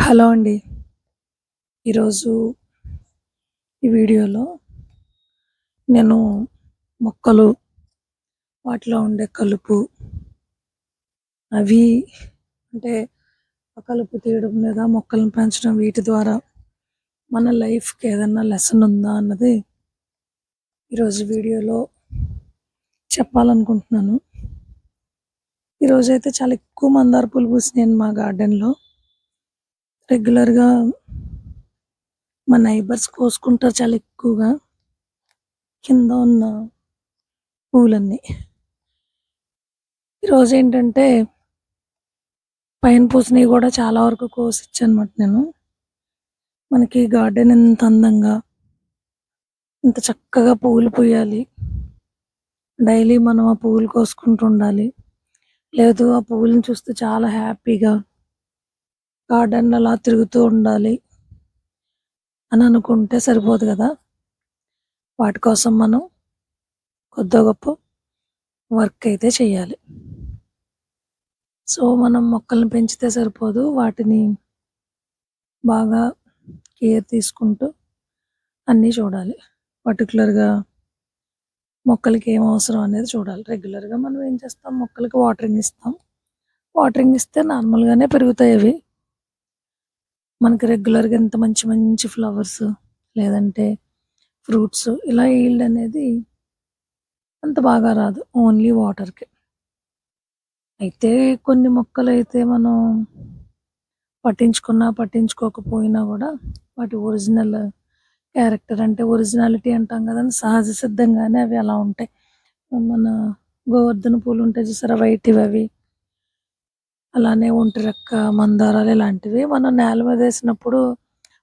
Hello అండి. ఈరోజు ఈ వీడియోలో నేను మొక్కలు, వాటిలో ఉండే కలుపు, అవి అంటే ఆ కలుపు తీయడం లేదా మొక్కలను పెంచడం వీటి ద్వారా మన లైఫ్‌కి ఏదన్నా లెసన్ ఉందా అన్నది ఈరోజు వీడియోలో చెప్పాలనుకుంటున్నాను. ఈరోజైతే చాలా ఎక్కువ మందార పూలు పూసినాయండి మా గార్డెన్‌లో. రెగ్యులర్‌గా మా నైబర్స్ కోసుకుంటారు చాలా ఎక్కువగా. కింద ఉన్న పూలన్నీ. ఈరోజేంటంటే పైన పూసినయి గూడా చాలా వరకు కోసిచ్చానమాట నేను. మనకి గార్డెన్ ఎంత అందంగా, ఇంత చక్కగా పువ్వులు పూయాలి. డైలీ మనం ఆ పువ్వులు కోసుకుంటూ ఉండాలి. లేదు ఆ పువ్వులను చూస్తూ చాలా హ్యాపీగా గార్డెన్‌లో అలా తిరుగుతూ ఉండాలి అని అనుకుంటే సరిపోదు గదా! వాటి కోసం మనం కొద్దో గొప్పో వర్క్ అయితే చేయాలి. సో, మనం మొక్కల్ని పెంచితే సరిపోదు. వాటిని బాగా కేర్ తీసుకుంటూ అన్నీ చూడాలి. పర్టిక్యులర్‌గా మొక్కలకి ఏం అవసరం అనేది చూడాలి. రెగ్యులర్‌గా మనం ఏం చేస్తాం, మొక్కలకి వాటరింగ్ ఇస్తాం. వాటరింగ్ ఇస్తే నార్మల్‌గానే పెరుగుతాయవి. మనకి రెగ్యులర్‌గా ఇంత మంచి మంచి ఫ్లవర్స్ లేదంటే ఫ్రూట్స్ ఇలా ఈల్డ్ అనేది అంత బాగా రాదు. ఓన్లీ వాటర్‌కే. అయితే కొన్ని మొక్కలైతే మనం పట్టించుకున్నా, పట్టించుకోకపోయినా గూడా వాటి ఒరిజినల్ క్యారెక్టర్ అంటే ఒరిజినాలిటీ అంటాం గదండీ! సహజ సిద్ధంగానే అవి అలా ఉంటాయి. మన గోవర్ధన పూలుంటాయి చూసారా వైట్‌వవి. అలానే ఒంటిరెక్క, మందారాలు ఇలాంటివి మనం నేల మీదేసినప్పుడు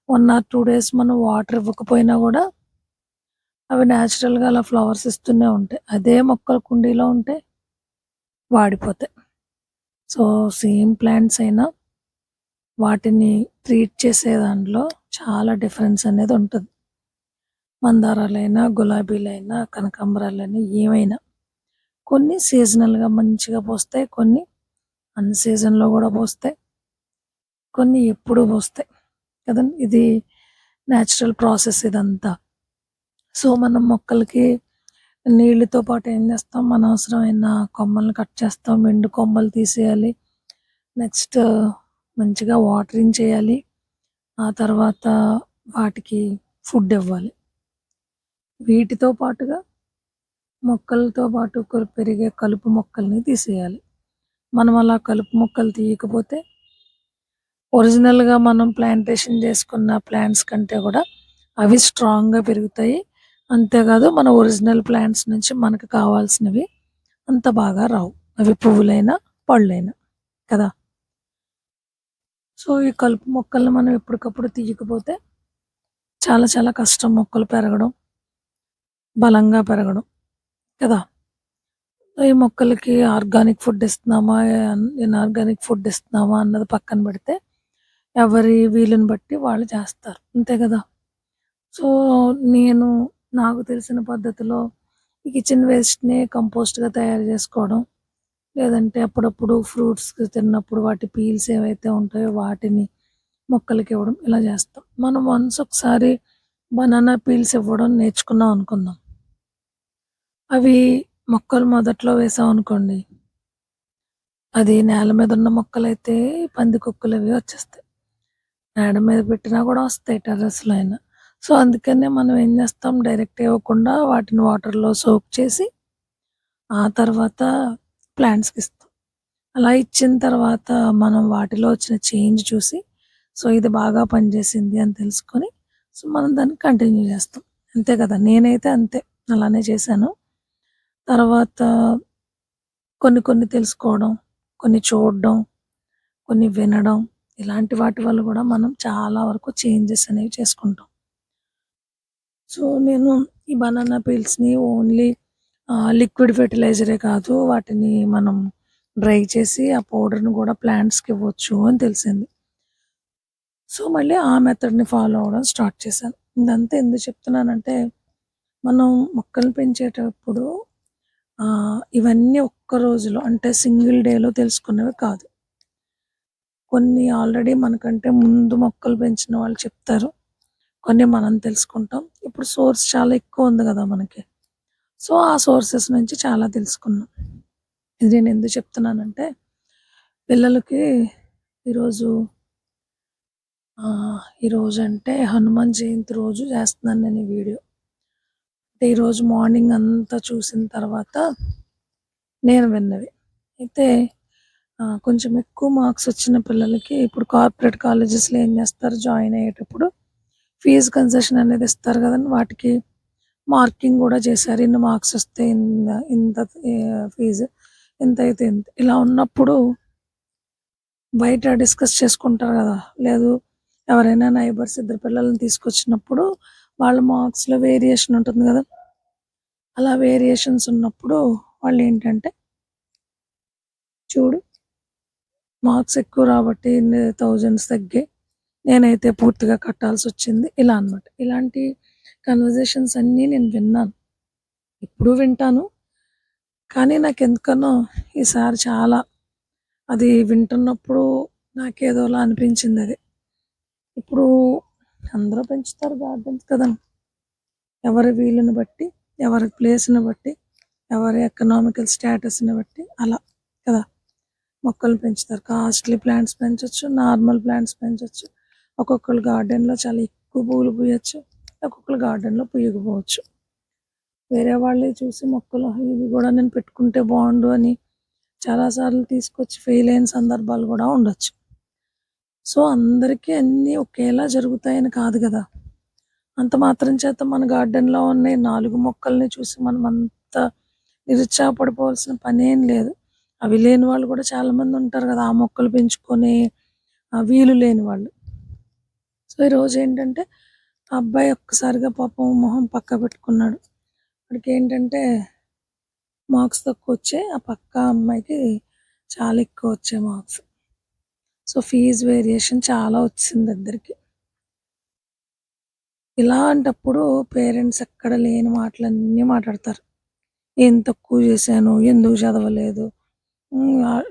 1 ఆర్ 2 డేస్ మనం వాటర్ ఇవ్వకపోయినా గూడా అవి నేచురల్‌గా అలా ఫ్లవర్స్ ఇస్తూనే ఉంటాయి. అదే మొక్కలు కుండీలో ఉంటే వాడిపోతాయి. సో, సేమ్ ప్లాంట్స్ అయినా వాటిని ట్రీట్ చేసే దాంట్లో చాలా డిఫరెన్స్ అనేది ఉంటది. మందారాలైనా, గులాబీలైనా, కనకాంబరాలైనా ఏమైనా. కొన్ని సీజనల్‌గా మంచిగా పూస్తాయి. కొన్ని అన్ సీజన్‌లో గూడా పూస్తాయి. కొన్ని ఎప్పుడూ పూస్తాయి. కదండీ! ఇది నేచురల్ ప్రాసెస్ ఇదంతా. సో, మనం మొక్కలకి నీళ్ళతో పాటు ఏం చేస్తాం, అనవసరమైన కొమ్మల్ని కట్ చేస్తాం. ఎండు కొమ్మలు తీసేయాలి. నెక్స్ట్ మంచిగా వాటరింగ్ చేయాలి. ఆ తర్వాత వాటికి ఫుడ్ ఇవ్వాలి. వీటితో పాటుగా మొక్కలతో పాటు పెరిగే కలుపు మొక్కల్ని తీసేయాలి. మనం అలా కలుపు మొక్కలు తీయకపోతే ఒరిజినల్‌గా మనం ప్లాంటేషన్ చేసుకున్న ప్లాంట్స్ కంటే గూడా అవి స్ట్రాంగ్‌గా పెరుగుతాయి. అంతేకాదు మన ఒరిజినల్ ప్లాంట్స్ నుంచి మనకు కావాల్సినవి అంత బాగా రావు. అవి పువ్వులైనా, పళ్ళైనా కదా! సో, ఈ కలుపు మొక్కల్ని మనం ఎప్పటికప్పుడు తీయకపోతే చాలా చాలా కష్టం మొక్కలు పెరగడం, బలంగా పెరగడం కదా! ఈ మొక్కలకి ఆర్గానిక్ ఫుడ్ ఇస్తున్నామా, ఇనార్గానిక్ ఫుడ్ ఇస్తున్నామా అన్నది పక్కన పెడితే ఎవరి వీలుని బట్టి వాళ్ళు చేస్తారు. అంతే కదా! సో, నేను నాకు తెలిసిన పద్ధతిలో ఈ కిచెన్ వేస్ట్‌ని కంపోస్ట్‌గా తయారు చేసుకోవడం. లేదంటే అప్పుడప్పుడు ఫ్రూట్స్ తిన్నప్పుడు వాటి పీల్స్ ఏవైతే ఉంటాయో వాటిని మొక్కలకివ్వడం ఇలా చేస్తాం. మనం వన్స్ ఒకసారి బనానా పీల్స్ ఇవ్వడం నేర్చుకున్నాం అనుకుందాం. అవి మొక్కలు మొదట్లో వేసామనుకోండి, అది నేల మీద ఉన్న మొక్కలైతే పందికొక్కులవి వచ్చేస్తాయి. మేడ మీద పెట్టినా కూడా వస్తాయి టెర్రస్‌లో అయినా. సో, అందుకనే మనం ఏం చేస్తాం డైరెక్ట్ ఇవ్వకుండా వాటిని వాటర్‌లో సోక్ చేసి ఆ తర్వాత ప్లాంట్స్‌కిస్తాం. అలా ఇచ్చిన తర్వాత మనం వాటిలో వచ్చిన చేంజ్ చూసి, సో, ఇది బాగా పనిచేసింది అని తెలుసుకొని, సో, మనం దాన్ని కంటిన్యూ చేస్తాం. అంతే కదా! నేనైతే అంతే. అలానే చేశాను. తర్వాత కొన్ని కొన్ని తెలుసుకోవడం, కొన్ని చూడడం, కొన్ని వినడం, ఇలాంటి వాటి వల్ల కూడా మనం చాలా వరకు చేంజెస్ అనేవి చేసుకుంటాం. సో, నేను ఈ బనానా పీల్స్‌ని ఓన్లీ లిక్విడ్ ఫెర్టిలైజరే కాదు, వాటిని మనం డ్రై చేసి ఆ పౌడర్‌ని కూడా ప్లాంట్స్‌కి ఇవ్వచ్చు అని తెలిసింది. సో, మళ్ళీ ఆ మెథడ్‌ని ఫాలో అవ్వడం స్టార్ట్ చేశాను. ఇదంతా ఎందుకు చెప్తున్నానంటే, మనం మొక్కలు పెంచేటప్పుడు ఇవన్నీ ఒక్క రోజులో అంటే సింగిల్ డేలో తెలుసుకున్నవి కాదు. కొన్ని ఆల్రెడీ మనకంటే ముందు మొక్కలు పెంచిన వాళ్ళు చెప్తారు. కొన్ని మనం తెలుసుకుంటాం. ఇప్పుడు సోర్స్ చాలా ఎక్కువ ఉంది గదా మనకి. సో, ఆ సోర్సెస్ నుంచి చాలా తెలుసుకున్నాం. ఇది నేను ఎందుకు చెప్తున్నానంటే, పిల్లలకి ఈరోజు ఈరోజంటే హనుమాన్ జయంతి రోజు చేస్తున్నాను నేను ఈ వీడియో. అంటే ఈరోజు మార్నింగ్ అంతా చూసిన తర్వాత నేను విన్నవి. అయితే కొంచెం ఎక్కువ మార్క్స్ వచ్చిన పిల్లలకి ఇప్పుడు కార్పొరేట్ కాలేజెస్‌లో ఏం చేస్తారు జాయిన్ అయ్యేటప్పుడు ఫీజ్ కన్సెషన్ అనేది ఇస్తారు కదండీ! వాటికి మార్కింగ్ గూడా చేశారు. ఇన్ని మార్క్స్ వస్తే ఇంత ఫీజు, ఇంతైతే ఇంత. ఇలా ఉన్నప్పుడు బయట డిస్కస్ చేసుకుంటారు గదా! లేదు ఎవరైనా నైబర్స్ ఇద్దరు పిల్లల్ని తీసుకొచ్చినప్పుడు వాళ్ళ మార్క్స్‌లో వేరియేషన్ ఉంటుంది గదా! అలా వేరియేషన్స్ ఉన్నప్పుడు వాళ్ళేంటంటే, చూడు మార్క్స్ ఎక్కువ రాబట్టి ఇన్ని థౌజండ్స్ తగ్గాయి. నేనైతే పూర్తిగా కట్టాల్సొచ్చింది. ఇలా అన్నమాట. ఇలాంటి కన్వర్జేషన్స్ అన్నీ నేను విన్నాను. ఎప్పుడూ వింటాను. కానీ నాకెందుకనో ఈసారి చాలా అది వింటున్నప్పుడు నాకేదోలా అనిపించిందది. ఇప్పుడు అందరూ పెంచుతారు గార్డెన్స్ కదండీ! ఎవరి వీలుని బట్టి, ఎవరి ప్లేస్‌ని బట్టి, ఎవరి ఎకనామికల్ స్టేటస్‌ని బట్టి అలా కదా! మొక్కలు పెంచుతారు. కాస్ట్‌లీ ప్లాంట్స్ పెంచొచ్చు, నార్మల్ ప్లాంట్స్ పెంచొచ్చు. ఒక్కొక్కళ్ళు గార్డెన్‌లో చాలా ఎక్కువ పువ్వులు పూయొచ్చు. ఒక్కొక్కళ్ళు గార్డెన్‌లో పూయకపోవచ్చు. వేరే వాళ్ళయి చూసి మొక్కలు ఇవి గూడా నేను పెట్టుకుంటే బావుండు అని చాలా సార్లు తీసుకొచ్చి ఫెయిల్ అయిన సందర్భాలు గూడా ఉండొచ్చు. సో, అందరికీ అన్నీ ఒకేలా జరుగుతాయని కాదు గదా! అంత మాత్రం చేత మన గార్డెన్‌లో ఉన్న ఈ 4 మొక్కల్ని చూసి మనం అంత నిరుత్సాహపడిపోవాల్సిన పనేం లేదు. అవి లేని వాళ్ళు కూడా చాలామంది ఉంటారు గదా! ఆ మొక్కలు పెంచుకొని వీలు లేని వాళ్ళు. సో, ఈరోజేంటంటే ఆ అబ్బాయి ఒక్కసారిగా పాపం మొహం పక్కకు పెట్టుకున్నాడు. వాడికేంటంటే మార్క్స్ తక్కువొచ్చాయి. ఆ పక్క అమ్మాయికి చాలా ఎక్కువొచ్చాయి మార్క్స్. సో, ఫీజ్ వేరియేషన్ చాలా వచ్చింది ఇద్దరికి. ఇలాంటప్పుడు పేరెంట్స్ ఎక్కడ లేని మాటలన్నీ మాట్లాడతారు. ఏం తక్కువ చేశాను? ఎందుకు చదవలేదు?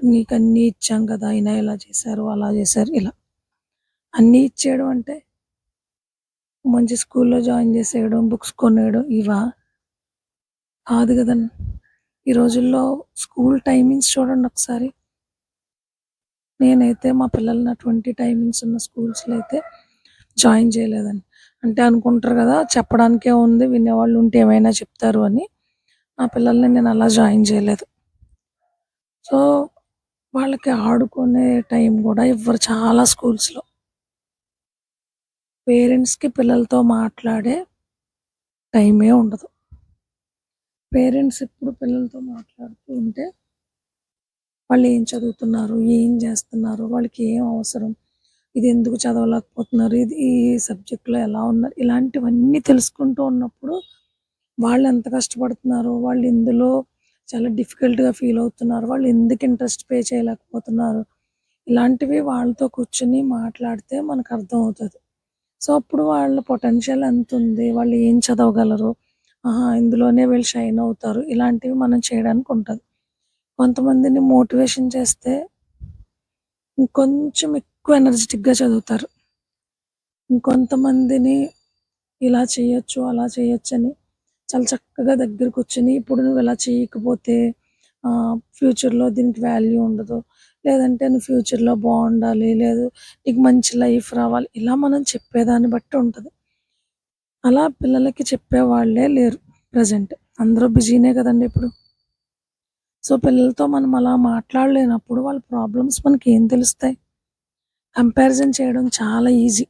నీకన్నీ ఇచ్చాం కదా! అయినా ఇలా చేశారు, అలా చేశారు ఇలా. అన్నీ ఇచ్చేయడం అంటే మంచి స్కూల్‌లో జాయిన్ చేసేయడం, బుక్స్ కొనేయడం ఇవా? కాదు గదండీ! ఈ రోజుల్లో స్కూల్ టైమింగ్స్ చూడండి ఒకసారి. నేనైతే మా పిల్లల్ని అటువంటి టైమింగ్స్ ఉన్న స్కూల్స్‌లో అయితే జాయిన్ చేయలేదండి. అంటే అనుకుంటారు గదా! చెప్పడానికే ఉంది వినేవాళ్ళు ఉంటే ఏమైనా చెప్తారు అని. నా పిల్లల్ని నేను అలా జాయిన్ చేయలేదు. సో, వాళ్ళకి ఆడుకునే టైం గూడా ఇవ్వరు చాలా స్కూల్స్‌లో. పేరెంట్స్‌కి పిల్లలతో మాట్లాడే టైమే ఉండదు. పేరెంట్స్ ఎప్పుడు పిల్లలతో మాట్లాడుతూ ఉంటే వాళ్ళేం చదువుతున్నారు? ఏం జేస్తున్నారు? వాళ్ళకి ఏం అవసరం? ఇది ఎందుకు చదవలేకపోతున్నారు? ఇది ఈ సబ్జెక్ట్‌లో ఎలా ఉన్నారు? ఇలాంటివన్నీ తెలుసుకుంటూ ఉన్నప్పుడు వాళ్ళెంత కష్టపడుతున్నారు? వాళ్ళు ఇందులో చాలా డిఫికల్ట్‌గా ఫీల్ అవుతున్నారు. వాళ్ళు ఎందుకు ఇంట్రెస్ట్ పే చేయలేకపోతున్నారు? ఇలాంటివి వాళ్ళతో కూర్చొని మాట్లాడితే మనకర్థమవుతది. సో, అప్పుడు వాళ్ళ పొటెన్షియల్ ఎంతుంది? వాళ్ళు ఏం చదవగలరు? ఆహా! ఇందులోనే వీళ్ళు షైన్ అవుతారు. ఇలాంటివి మనం చేయడానికి ఉంటది. కొంతమందిని మోటివేషన్ చేస్తే ఇంకొంచెం ఎక్కువ ఎనర్జిటిక్‌గా చదువుతారు. ఇంకొంతమందిని ఇలా చేయొచ్చు, అలా చేయొచ్చని చాలా చక్కగా దగ్గర కూర్చొని ఇప్పుడు నువ్వు ఇలా చేయకపోతే ఫ్యూచర్‌లో దీనికి వాల్యూ ఉండదు. లేదంటే నువ్వు ఫ్యూచర్‌లో బావుండాలి. లేదు నీకు మంచి లైఫ్ రావాలి. ఇలా మనం చెప్పేదాన్ని బట్టి ఉంటది. అలా పిల్లలకి చెప్పేవాళ్ళే లేరు ప్రెజెంట్. అందరూ బిజీనే కదండీ ఇప్పుడు. సో, పిల్లలతో మనం అలా మాట్లాడలేనప్పుడు వాళ్ళ ప్రాబ్లమ్స్ మనకేం తెలుస్తాయి? కంపారిజన్ చేయడం చాలా ఈజీ.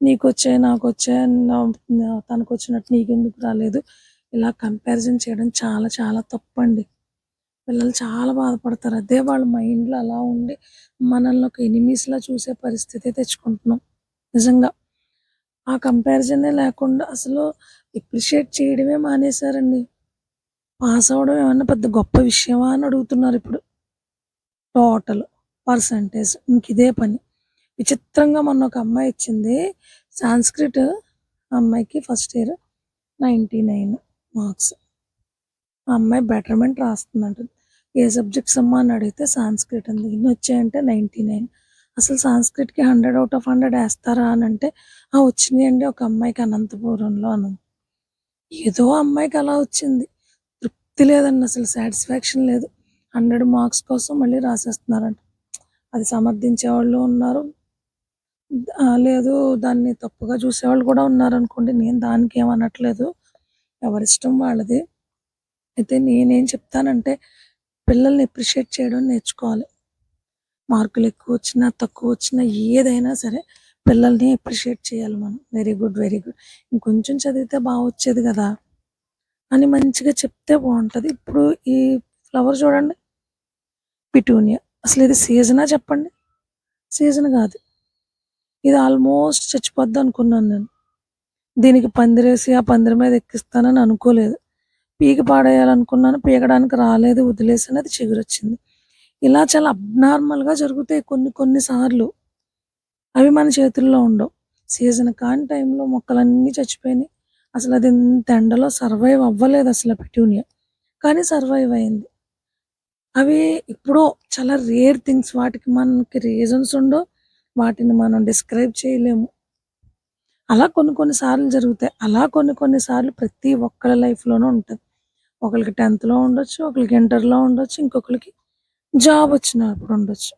నీకొచ్చాయి, నాకొచ్చాయి తనకొచ్చినట్టు నీకెందుకు రాలేదు? ఇలా కంపారిజన్ చేయడం చాలా చాలా తప్పండి. పిల్లలు చాలా బాధపడతారు. అదే వాళ్ళ మైండ్‌లో అలా ఉండి మనల్ని ఒక ఎనిమీస్‌లా చూసే పరిస్థితి తెచ్చుకుంటున్నాం. నిజంగా. ఆ కంపారిజనే లేకుండా అసలు ఎప్రిషియేట్ చేయడమే మానేశారండి. పాస్ అవ్వడం ఏమన్నా పెద్ద గొప్ప విషయమా అని అడుగుతున్నారిప్పుడు. టోటల్ పర్సెంటేజ్ ఇంకిదే పని. విచిత్రంగా మొన్న ఒక అమ్మాయి ఇచ్చింది. సాంస్క్రిట్ అమ్మాయికి ఫస్ట్ ఇయర్ 99 మార్క్స్. ఆ అమ్మాయి బెటర్‌మెంట్ రాస్తుందంట. ఏ సబ్జెక్ట్స్ అమ్మా అని అడిగితే సాంస్క్రిట్ అంది. ఇన్ని వచ్చాయంటే 99. అసలు సాంస్క్రిట్‌కి 100/100 ఏస్తారా అని అంటే, "ఆ! వచ్చినాయండి ఒక అమ్మాయికి అనంతపురంలో" అనంది. ఏదో అమ్మాయికి అలా వచ్చింది. తృప్తి లేదండి, అసలు సాటిస్ఫాక్షన్ లేదు. 100 మార్క్స్ కోసం మళ్ళీ రాసేస్తున్నారంట. అది సమర్థించేవాళ్ళు ఉన్నారు. లేదు, దాన్ని తప్పుగా చూసేవాళ్ళు కూడా ఉన్నారనుకోండి. నేను దానికేమనట్లేదు. ఎవరిష్టం వాళ్ళది. అయితే నేనేం చెప్తానంటే, పిల్లల్ని అప్రిషియేట్ చేయడం నేర్చుకోవాలి. మార్కులు ఎక్కువొచ్చినా, తక్కువొచ్చినా ఏదైనా సరే పిల్లల్ని అప్రిషియేట్ చేయాలి మనం. Very good, very good. ఇంకొంచెం చదివితే వచ్చేది గదా అని మంచిగా చెప్తే బావుంటది. ఇప్పుడు ఈ ఫ్లవర్ చూడండి, పిటూనియా. అసలిది సీజనా చెప్పండి? సీజన్ గాదు. ఇది ఆల్మోస్ట్ చచ్చిపోద్దనుకున్నాను నేను. దీనికి పందిరేసి, ఆ పందిరి మీద ఎక్కిస్తానని అనుకోలేదు. పీకి పాడేయాలనుకున్నాను. పీకడానికి రాలేదు. వదిలేసాను. అది చిగురొచ్చింది. ఇలా చాలా అబ్నార్మల్‌గా జరుగుతాయి కొన్ని కొన్ని సార్లు. అవి మన చేతుల్లో ఉండవు. సీజన్ కాని టైంలో మొక్కలన్నీ చచ్చిపోయినాయి. అసలది ఇంత ఎండలో సర్వైవ్ అవ్వలేదసల పిటూనియా. కానీ సర్వైవ్ అయింది. అవి ఎప్పుడో చాలా రేర్ థింగ్స్. వాటికి మనకి రీజన్స్ ఉండవు. వాటిని మనం డిస్క్రైబ్ చేయలేము. అలా కొన్ని కొన్ని సార్లు జరుగుతాయి. అలా కొన్ని కొన్ని సార్లు ప్రతి ఒక్కళ్ళ లైఫ్‌లోనూ ఉంటది. ఒకళ్ళకి 10థ్‌లో ఉండొచ్చు. ఒకళ్ళకి ఇంటర్‌లో ఉండొచ్చు. ఇంకొకళ్ళకి జాబ్ వచ్చినప్పుడు ఉండొచ్చు.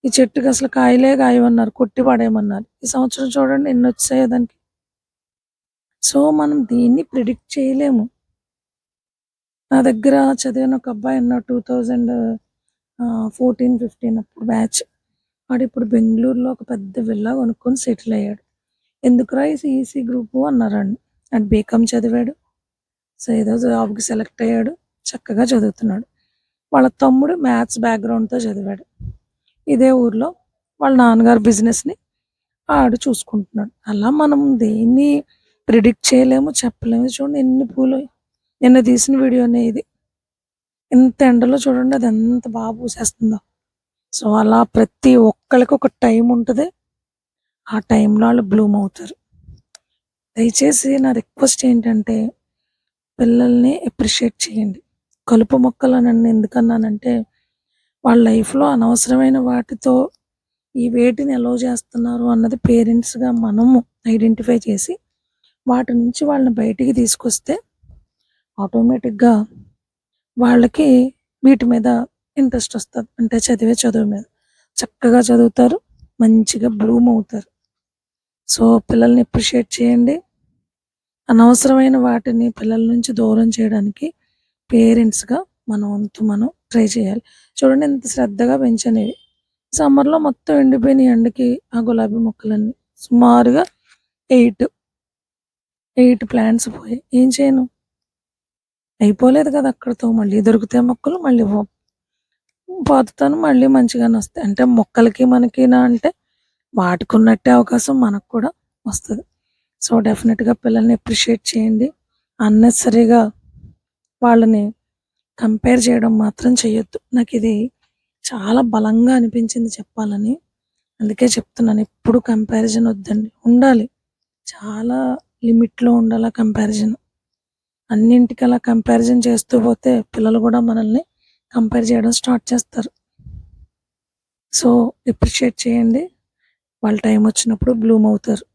ఈ చెట్టుకి అసలు కాయలే కాయవన్నారు. కొట్టి పడేయమన్నారు. ఈ సంవత్సరం చూడండి ఎన్నొచ్చాయో దానికి. సో, మనం దేన్ని ప్రిడిక్ట్ చేయలేము. నా దగ్గర చదివిన ఒక అబ్బాయి ఉన్నాడు. 2014, 15 అప్పుడు బ్యాచ్. వాడిప్పుడు బెంగుళూరులో ఒక పెద్ద విల్లా కొనుక్కొని సెటిల్ అయ్యాడు. ఎందుకురా ఈ ఈసీ గ్రూపు అన్నారండి. ఆడు బీకామ్ చదివాడు. సో, ఏదో జాబ్‌కి సెలెక్ట్ అయ్యాడు. చక్కగా చదువుతున్నాడు. వాళ్ళ తమ్ముడు మ్యాథ్స్ బ్యాక్‌గ్రౌండ్‌తో చదివాడు. ఇదే ఊర్లో వాళ్ళ నాన్నగారి బిజినెస్‌ని ఆడు చూసుకుంటున్నాడు. అలా మనం దేన్ని ప్రిడిక్ట్ చేయలేము, చెప్పలేము. చూడండి ఎన్ని పూలు, నిన్న తీసిన వీడియోనే ఇది. ఇంత ఎండలో చూడండి అది ఎంత పూసేస్తుందో. సో, అలా ప్రతి ఒక్కళ్ళకి ఒక టైం ఉంటది. ఆ టైంలో ఆళ్ళు బ్లూమ్ అవుతారు. దయచేసి నా రిక్వెస్ట్ ఏంటంటే, పిల్లల్ని అప్రిషియేట్ చేయండి. కలుపు మొక్కలనని ఎందుకన్నానంటే, వాళ్ళ లైఫ్‌లో అనవసరమైన వాటితో ఈ వేటిని అలౌ చేస్తున్నారు అన్నది పేరెంట్స్‌గా మనము ఐడెంటిఫై చేసి, వాటి నుంచి వాళ్ళని బయటికి తీసుకొస్తే ఆటోమేటిక్‌గా వాళ్ళకి వీటి మీద ఇంట్రెస్ట్ వస్తది. అంటే చదివే చదువు మీద. చక్కగా చదువుతారు. మంచిగా బ్లూమ్ అవుతారు. సో, పిల్లల్ని అప్రిషియేట్ చేయండి. అనవసరమైన వాటిని పిల్లల నుంచి దూరం చేయడానికి పేరెంట్స్‌గా మన వంతు మనం ట్రై చేయాలి. చూడండి ఎంత శ్రద్ధగా పెంచానివి. సమ్మర్‌లో మొత్తం ఎండిపోయినాయి ఎండకి ఆ గులాబీ మొక్కలన్నీ. సుమారుగా 8 ప్లాంట్స్ పోయాయి. ఏం చేయను? అయిపోలేదు కదా అక్కడితో. మళ్ళీ దొరుకుతాయి మొక్కలు. మళ్ళీ పాతుతాను. మళ్ళీ మంచిగానే వస్తాయి. అంటే మొక్కలకి మనకినా అంటే వాటికున్నట్టే అవకాశం మనకు కూడా వస్తది. సో, డెఫినిట్‌గా పిల్లల్ని అప్రిషియేట్ చేయండి. అన్నెసెసరీగా వాళ్ళని కంపేర్ చేయడం మాత్రం చేయొద్దు. నాకిది చాలా బలంగా అనిపించింది చెప్పాలని. అందుకే చెప్తున్నాను. ఎప్పుడు కంపారిజన్ వద్దండి. ఉండాలి. చాలా లిమిట్‌లో ఉండాల కంపారిజన్. అన్నింటికి అలా కంపారిజన్ చేస్తూ పోతే పిల్లలు కూడా మనల్ని కంపేర్ చేయడం స్టార్ట్ చేస్తారు. సో, అప్రిషియేట్ చేయండి. వాళ్ళ టైం వచ్చినప్పుడు బ్లూమ్ అవుతారు.